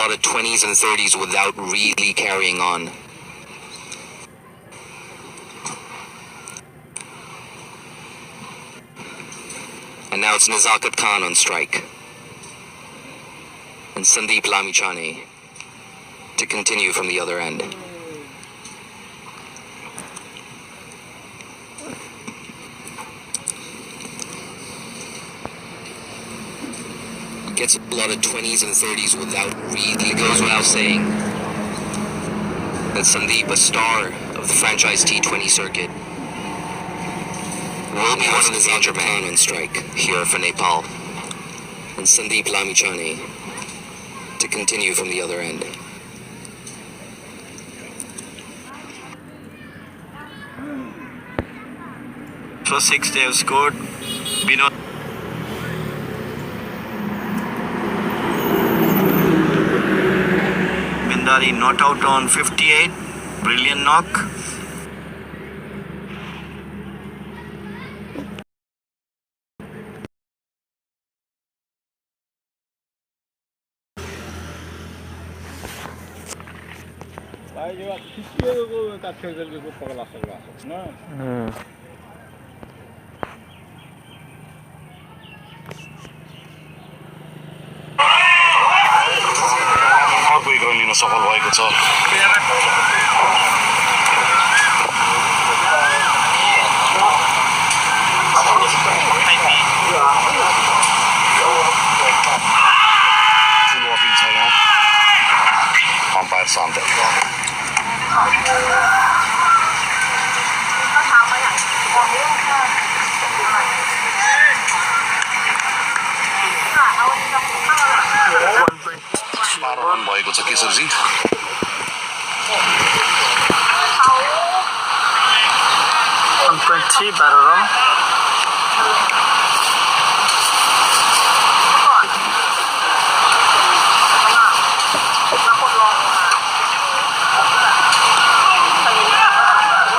lot of 20s and 30s without really carrying on. And now it's Nazakat Khan on strike. And Sandeep Lamichhane to continue from the other end. Gets a lot of 20s and 30s without really. It goes without saying that Sandeep, a star of the franchise T20 circuit, will be one of the Nazakat Khan on strike here for Nepal. And Sandeep Lamichhane to continue from the other end. So 6 they have scored. Binod Bhandari not out on 58. Brilliant knock. लिन सफल भएको छ ठुलो appeal छ यहाँ empire शान्त run भएको छ केशरजी 1.3 12 run.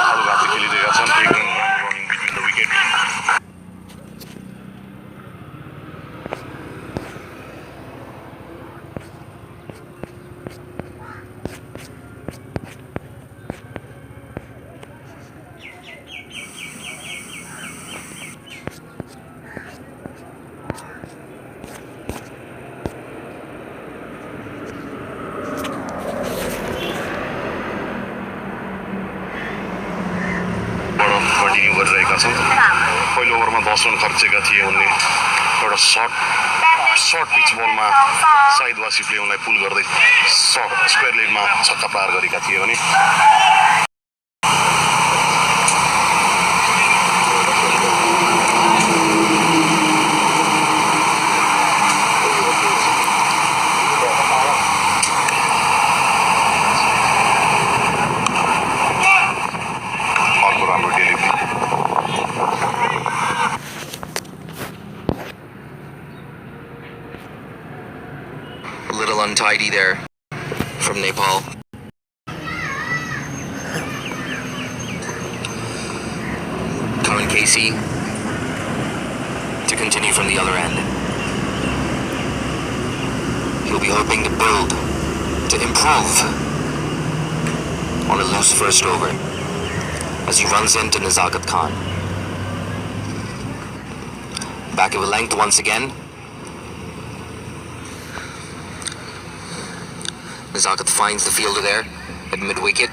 हालुघाटी खेलिरहेका छन् एक run running between the wicket continue गरिरहेका छन् पहिलो ओभरमा 10 रन खर्चेका थिए उनले एउटा सर्ट पिच बलमा साइद वासिफले उनलाई पुल गर्दै स्क्वायर लेगमा छक्का पार गरेका थिए भने A little untidy there from Nepal. Karan Casey to continue from the other end. He'll be hoping to build, to improve on a loose first over as he runs into Nazakat Khan. Back of a length once again. Nazakat finds the fielder there at mid-wicket.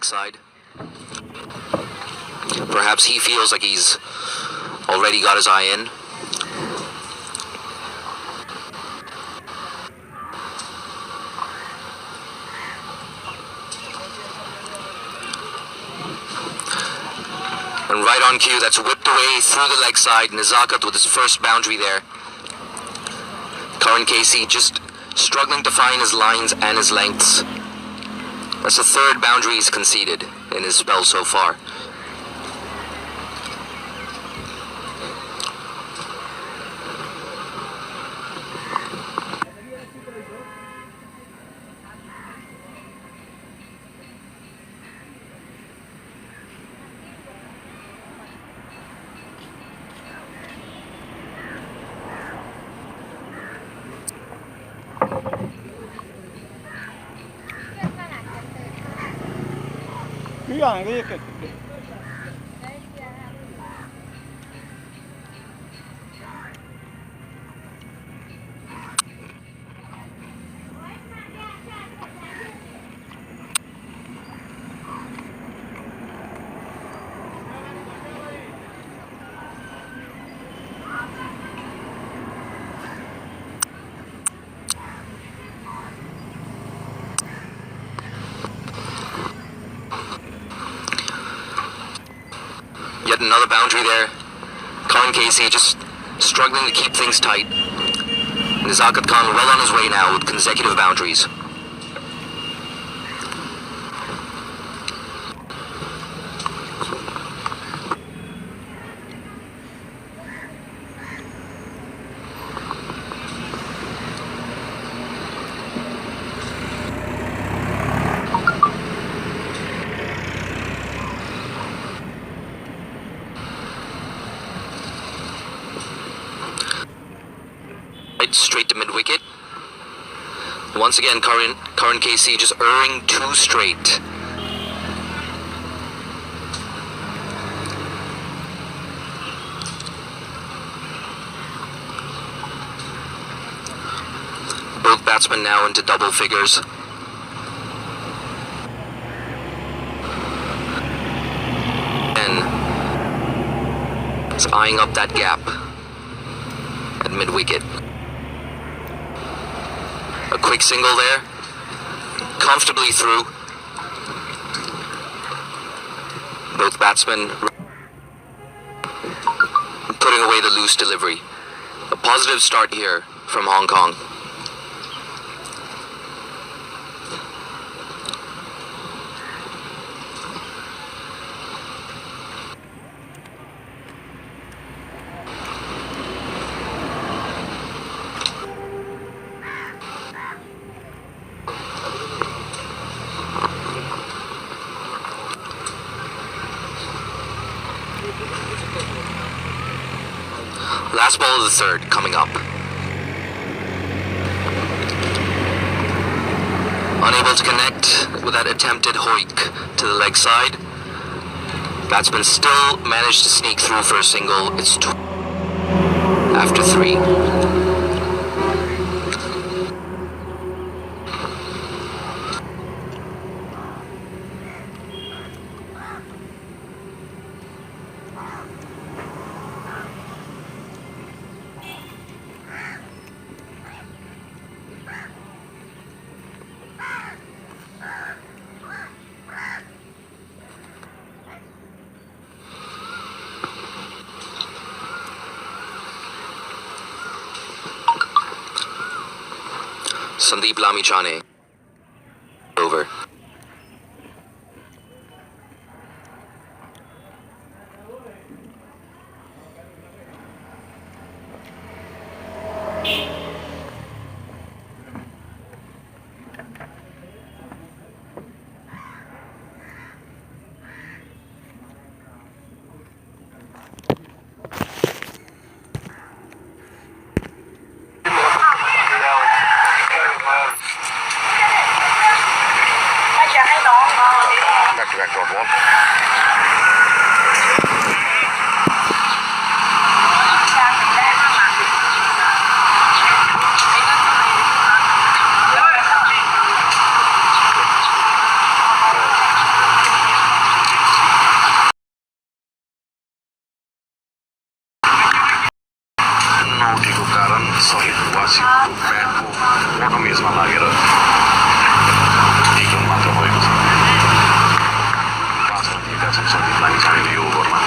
Side. Perhaps he feels like he's already got his eye in. And right on cue, that's whipped away through the leg side. Nazakat with his first boundary there. Karan Casey just struggling to find his lines and his lengths. That's the third boundary he's conceded in his spell so far. Yet another boundary there. Colin Casey just struggling to keep things tight. Nezaket Khan well on his way now with consecutive boundaries. Straight to mid-wicket. Once again, Karan Casey just erring too straight. Both batsmen now into double figures. And is eyeing up that gap at mid-wicket. A quick single there, comfortably through. Both batsmen putting away the loose delivery. A positive start here from Hong Kong. Last ball of the third coming up. Unable to connect with that attempted hoik to the leg side. Batsman still managed to sneak through for a single. It's after 3. Sandeep Lamichhane over. Back dot ball. नौटीको कारण सहित वासीको ब्याटको button asthma लागेर एक run मात्र भएको छ। 5 run दिएका छन् सन्दीप लामिछानेले यो ओभरमा।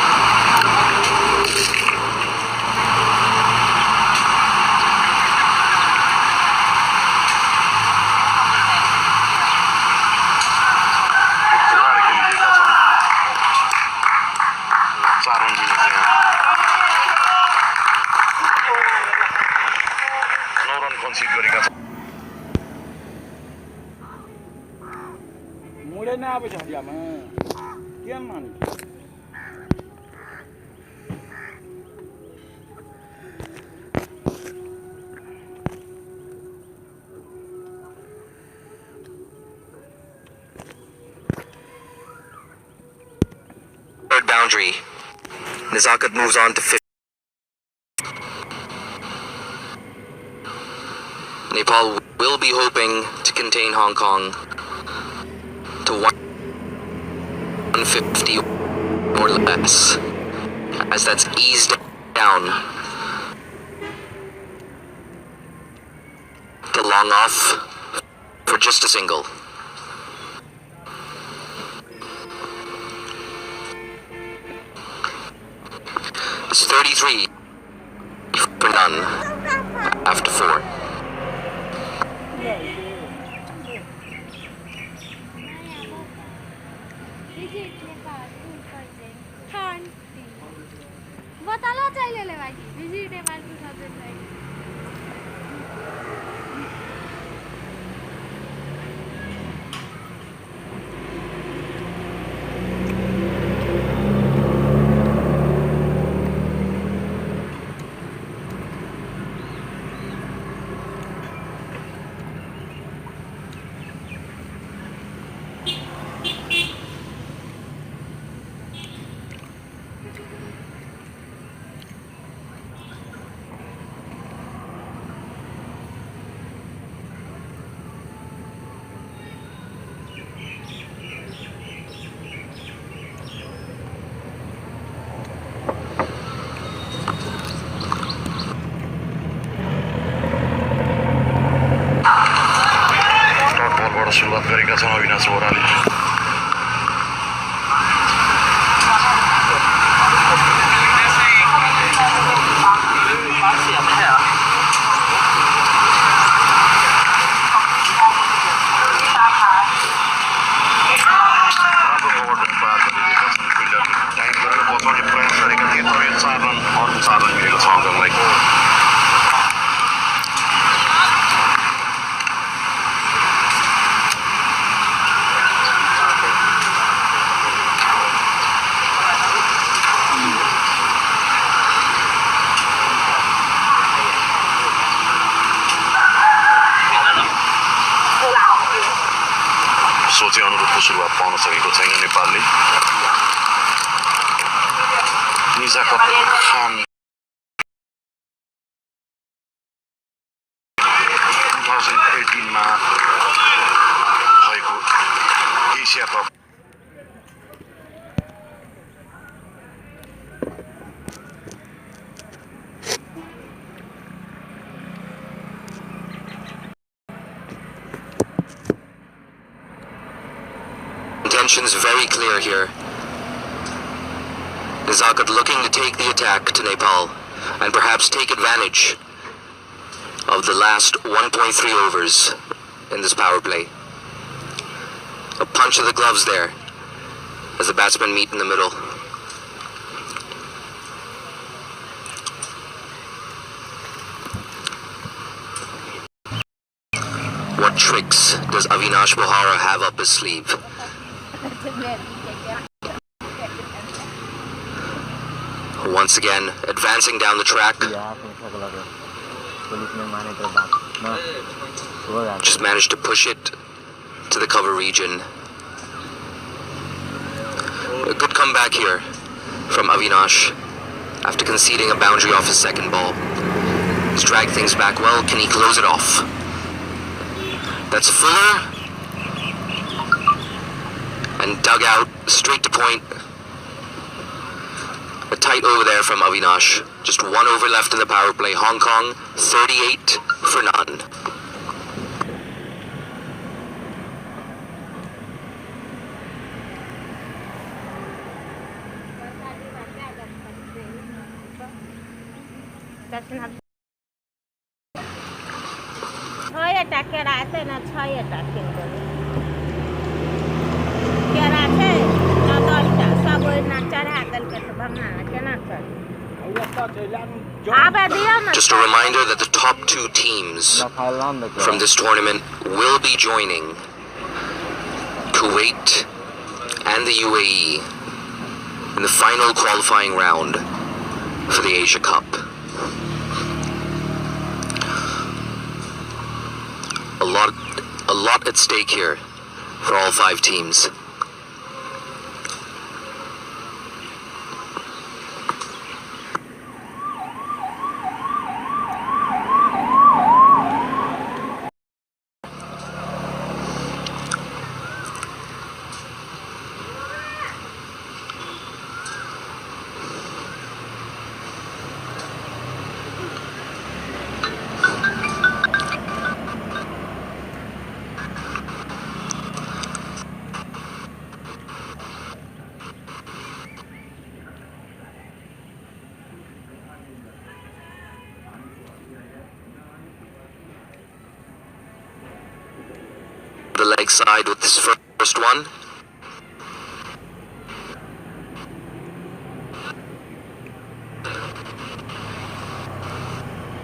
खेलिदिएका छन् 4 रन मिलेको 9 रन कन्सिड गरेका छन्। मुड़े ना आवे छ हरियामा केम मानी boundary. Nezaket moves on to 50. Nepal will be hoping to contain Hong Kong to 150 or less, as that's eased down to long off for just a single. It's 33 for none after 4. बतालो चाहिए ले भाई visit Nepal को subject है सुरुवात गरेका छन् अविनाश बोहराले सोचे अनुरूपको सुरुवात पाउन सकेको छैन नेपालले निजाकत खान 2018 मा भएको एसिया cup Intentions very clear here. Nezaket looking to take the attack to Nepal and perhaps take advantage of the last 1.3 overs in this power play. A punch of the gloves there as the batsmen meet in the middle. What tricks does Avinash Bohra have up his sleeve? Once again, advancing down the track. Just managed to push it to the cover region. A good comeback here from Avinash after conceding a boundary off his second ball. He's dragged things back well. Can he close it off? That's Fuller. And dug out straight to point. A tight over there from Avinash. Just 1 over left in the power play. Hong Kong 38 for none. Just a reminder that the top 2 teams from this tournament will be joining Kuwait and the UAE in the final qualifying round for the Asia Cup. A lot at stake here for all 5 teams. side with this first one.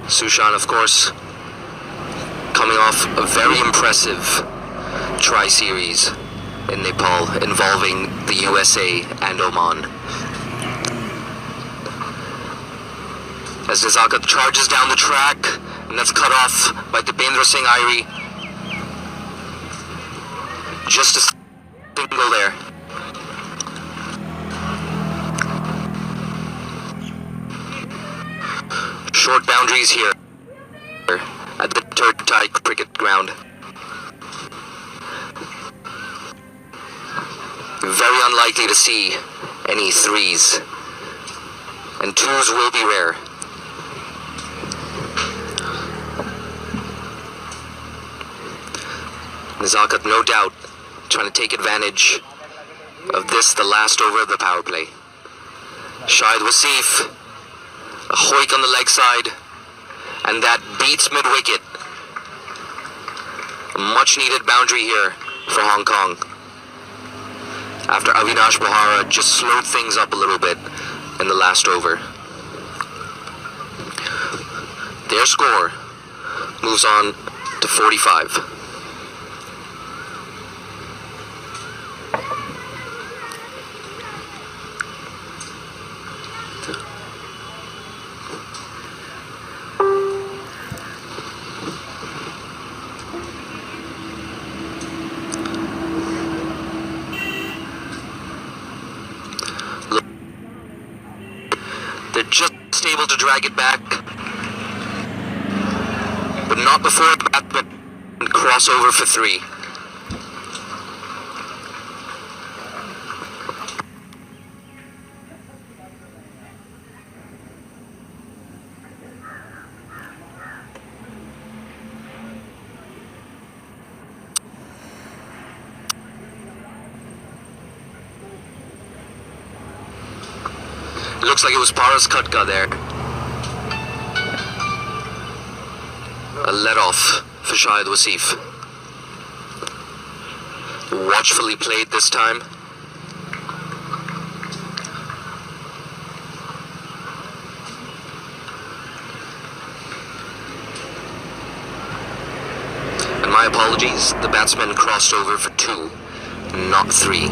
Sushan, of course, coming off a very impressive tri-series in Nepal involving the USA and Oman. As Nezakat charges down the track, and that's cut off by Dipendra Singh Airi. Just a single there. Short boundaries here at the Turtai cricket ground. Very unlikely to see any threes, and twos will be rare. Nezakat, no doubt, trying to take advantage of this, the last over of the power play. Shahid Wasif, a hoik on the leg side, and that beats mid-wicket. A much-needed boundary here for Hong Kong, after Avinash Bohara just slowed things up a little bit in the last over. Their score moves on to 45. They're just able to drag it back, but not before the batsman crossover for three. Looks like it was Paras Khatka there. A let-off for Shahid Wasif. Watchfully played this time. And my apologies, the batsman crossed over for two, not three.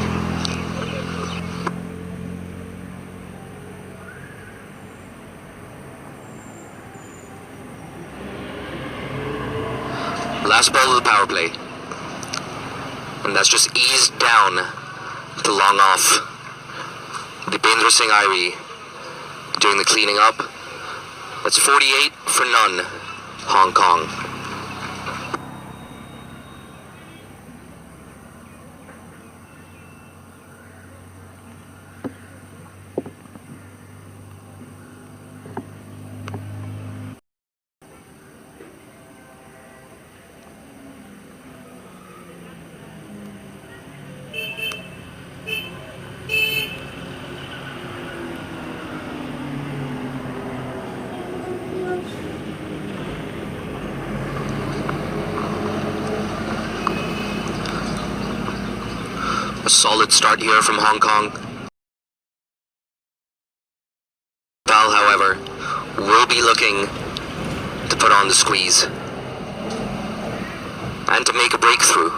Last ball of the power play. And that's just eased down to long off. Dipendra Singh Airi doing the cleaning up. That's 48 for none, Hong Kong. A solid start here from Hong Kong. Pal, however, will be looking to put on the squeeze and to make a breakthrough.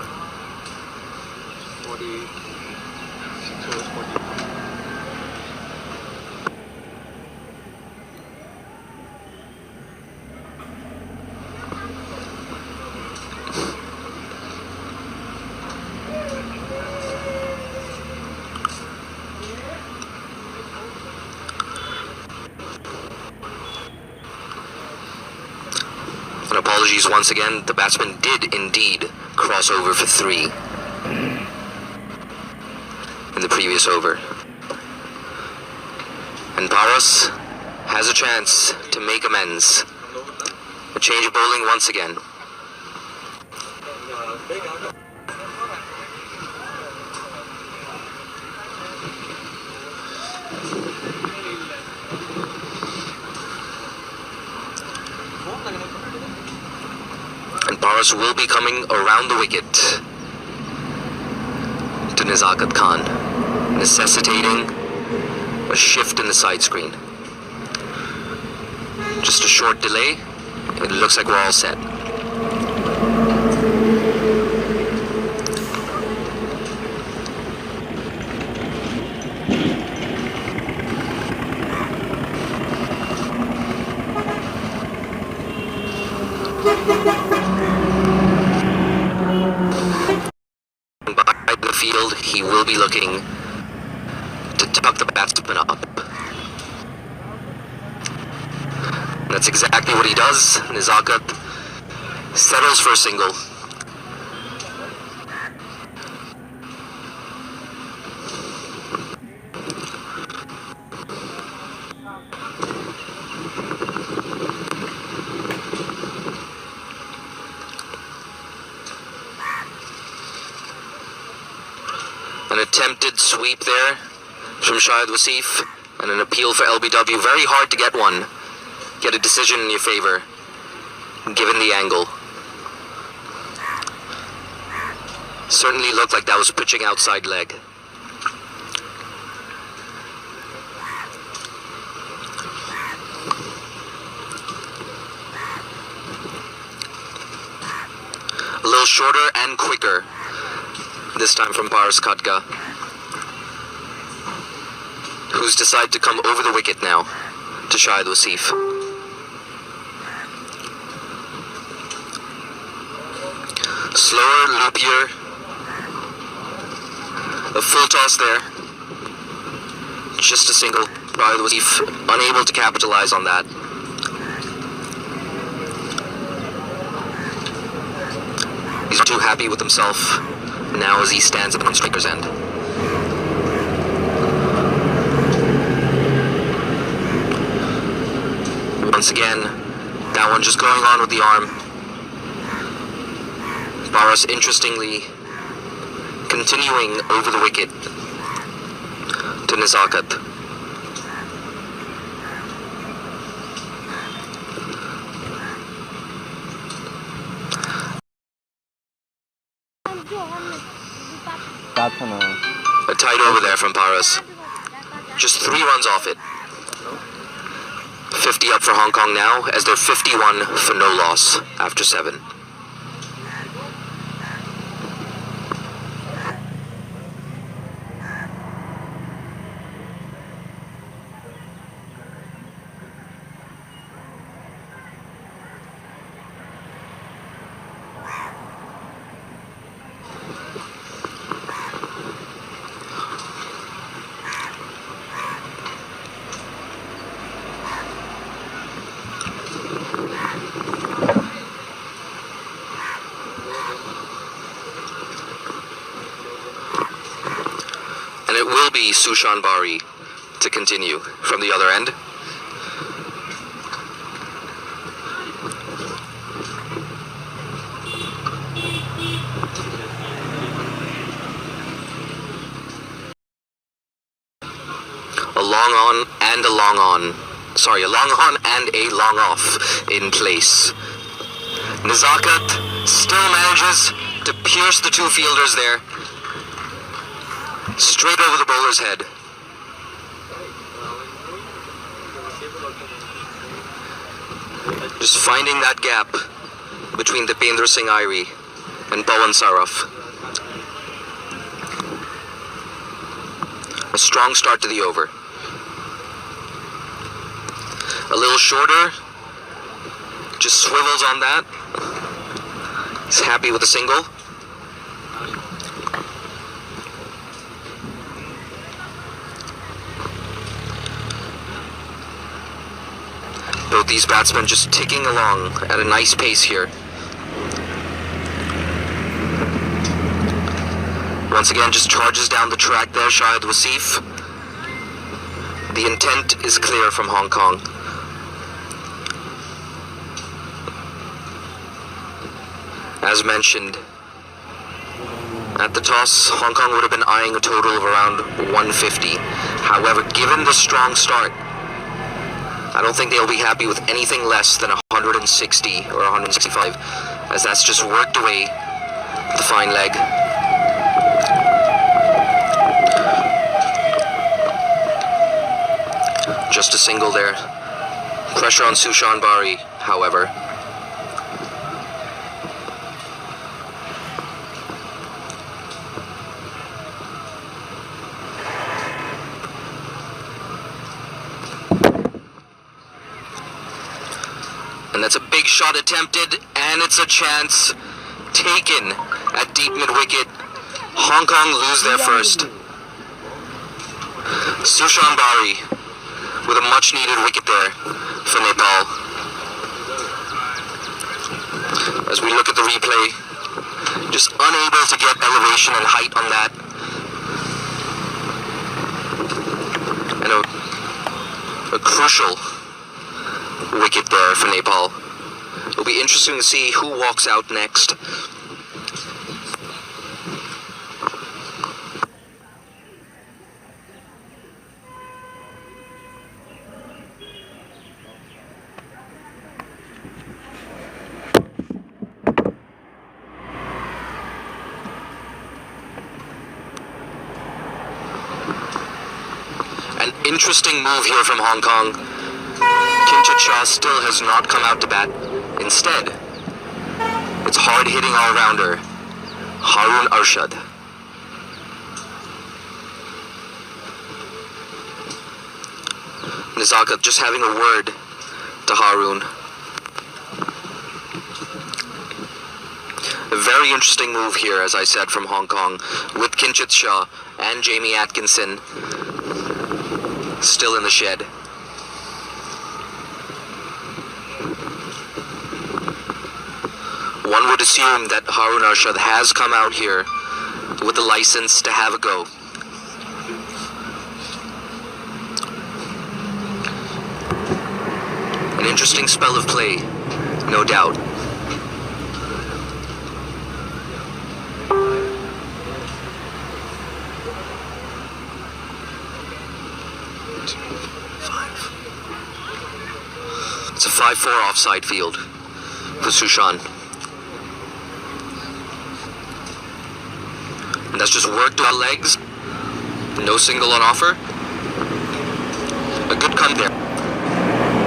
And apologies once again, the batsman did indeed cross over for three in the previous over. And Paras has a chance to make amends. A change of bowling once again. And Paras will be coming around the wicket. to Nizakat Khan, necessitating a shift in the side screen. Just a short delay. It looks like we're all set. By the field, he will be looking to tuck the batsman up. That's exactly what he does. Nizakat settles for a single. An attempted sweep there from Shahid Wasif, and an appeal for LBW. Very hard to get one. Get a decision in your favor, given the angle. Certainly looked like that was pitching outside leg. A little shorter and quicker, this time from Paras Khadka, who's decided to come over the wicket now to Shahid Wasif. Slower, loopier. A full toss there. Just a single. Shahid Wasif unable to capitalize on that. He's too happy with himself now as he stands at the striker's end. Once again, that one just going on with the arm. Paras, interestingly, continuing over the wicket to Nizakat. A tight over there from Paras. Just 3 runs off it. 50 up for Hong Kong now, as they're 51 for no loss after 7. And it will be Sushan Bari to continue from the other end. A long on and a long on. Sorry, a long on and a long off in place. Nizakat still manages to pierce the 2 fielders there. Straight over the bowler's head. Just finding that gap between Dipendra Singh Airi and Pawan Saraf. A strong start to the over. A little shorter. Just swivels on that. He's happy with a single. Both these batsmen just ticking along at a nice pace here. Once again, just charges down the track there, Shahid Wasif. The intent is clear from Hong Kong. As mentioned, at the toss, Hong Kong would have been eyeing a total of around 150. However, given the strong start, I don't think they'll be happy with anything less than 160 or 165, as that's just worked away the fine leg. Just a single there. Pressure on Sushan Bari, however. And that's a big shot attempted, and it's a chance taken at deep mid-wicket. Hong Kong lose their first. Sushan Bari with a much-needed wicket there for Nepal. As we look at the replay, just unable to get elevation and height on that. And a crucial wicket there for Nepal. It'll be interesting to see who walks out next. An interesting move here from Hong Kong. Kinchit Shah still has not come out to bat. Instead, it's hard-hitting all-rounder Harun Arshad. Nezakat just having a word to Harun. A very interesting move here, as I said, from Hong Kong, with Kinchit Shah and Jamie Atkinson still in the shed. One would assume that Harun Arshad has come out here with the license to have a go. An interesting spell of play, no doubt. It's a 5-4 offside field for Sushan. And that's just worked on legs. No single on offer. A good cut there.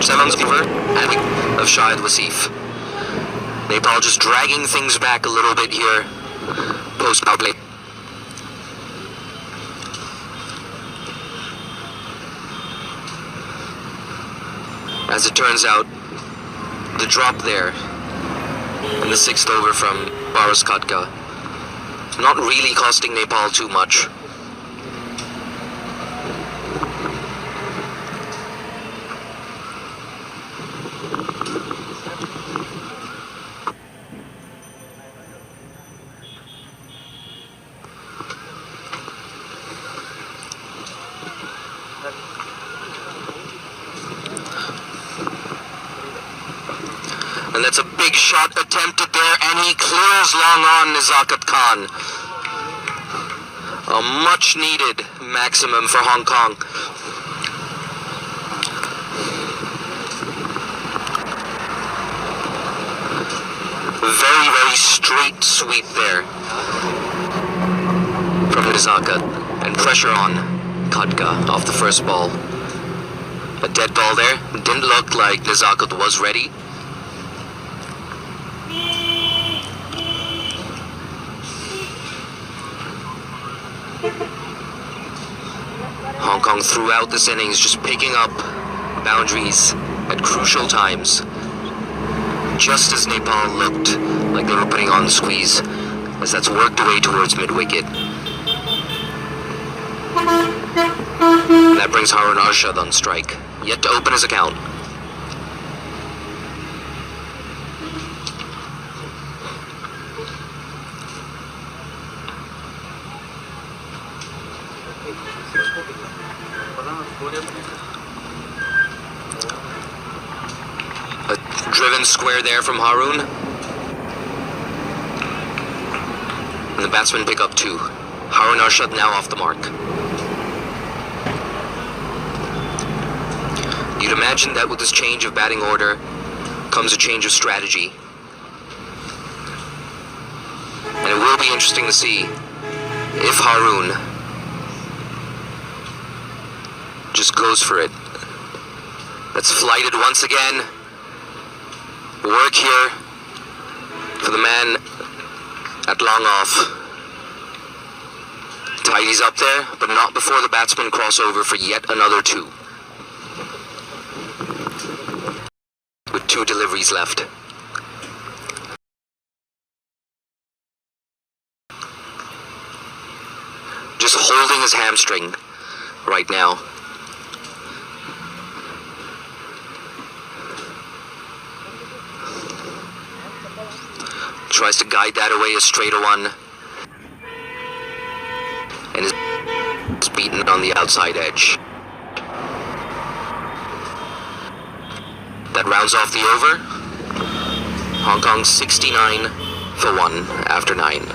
7's over and of Shahid Wasif. Nepal just dragging things back a little bit here post power play. As it turns out, the drop there in the 6th over from Paras Khatka not really costing Nepal too much. And that's a big shot attempted there, and he clears long on Nezakat Khan. A much-needed maximum for Hong Kong. Very, very straight sweep there from Nezakat, and pressure on Khatka off the first ball. A dead ball there. Didn't look like Nezakat was ready. Hong Kong throughout this innings just picking up boundaries at crucial times. Just as Nepal looked like they were putting on the squeeze, as that's worked away towards mid-wicket. And that brings Harun Arshad on strike, yet to open his account. A driven square there from Harun. And the batsmen pick up 2. Harun Arshad now off the mark. You'd imagine that with this change of batting order comes a change of strategy. And it will be interesting to see if Harun just goes for it Let's flight it once again. Work here for the man at long off. Tidies up there, but not before the batsmen cross over for yet another 2. With 2 deliveries left. Just holding his hamstring right now. Tries to guide that away, a straighter one. And is beaten on the outside edge. That rounds off the over. Hong Kong 69 for 1 after 9.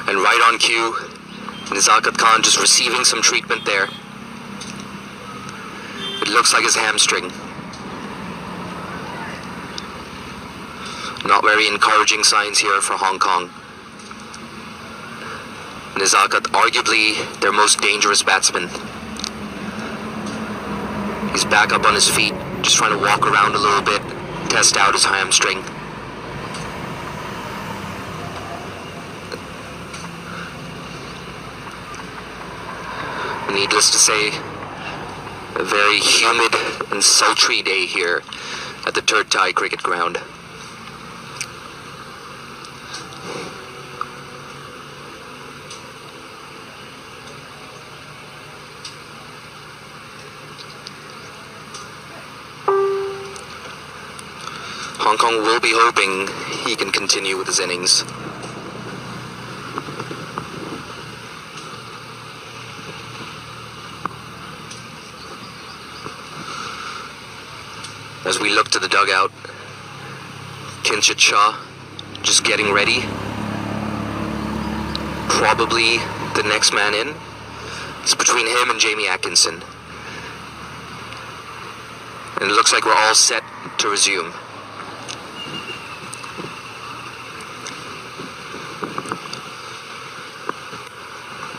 And right on cue, Nizakat Khan just receiving some treatment there. It looks like his hamstring. Not very encouraging signs here for Hong Kong. Nizakat, arguably their most dangerous batsman. He's back up on his feet, just trying to walk around a little bit, test out his hamstring. Needless to say, a very humid and sultry day here at the Third Thai Cricket Ground. Hong Kong will be hoping he can continue with his innings. As we look to the dugout, Kinshit Shah just getting ready. Probably the next man in. It's between him and Jamie Atkinson. And it looks like we're all set to resume.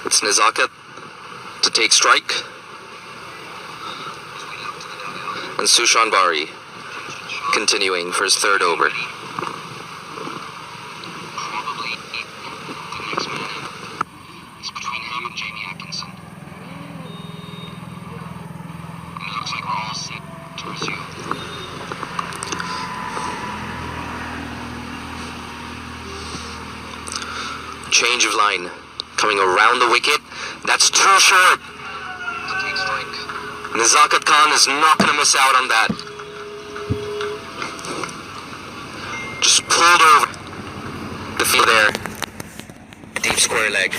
It's Nizakat to take strike. And Sushan Bari continuing for his 3rd over. It's between him and Jamie Atkinson. And it looks like we're all set to resume. Change of line. Coming around the wicket. That's too short. To take strike. Nizakat Khan is not going to miss out on that. Just pulled over the field there. Deep square leg.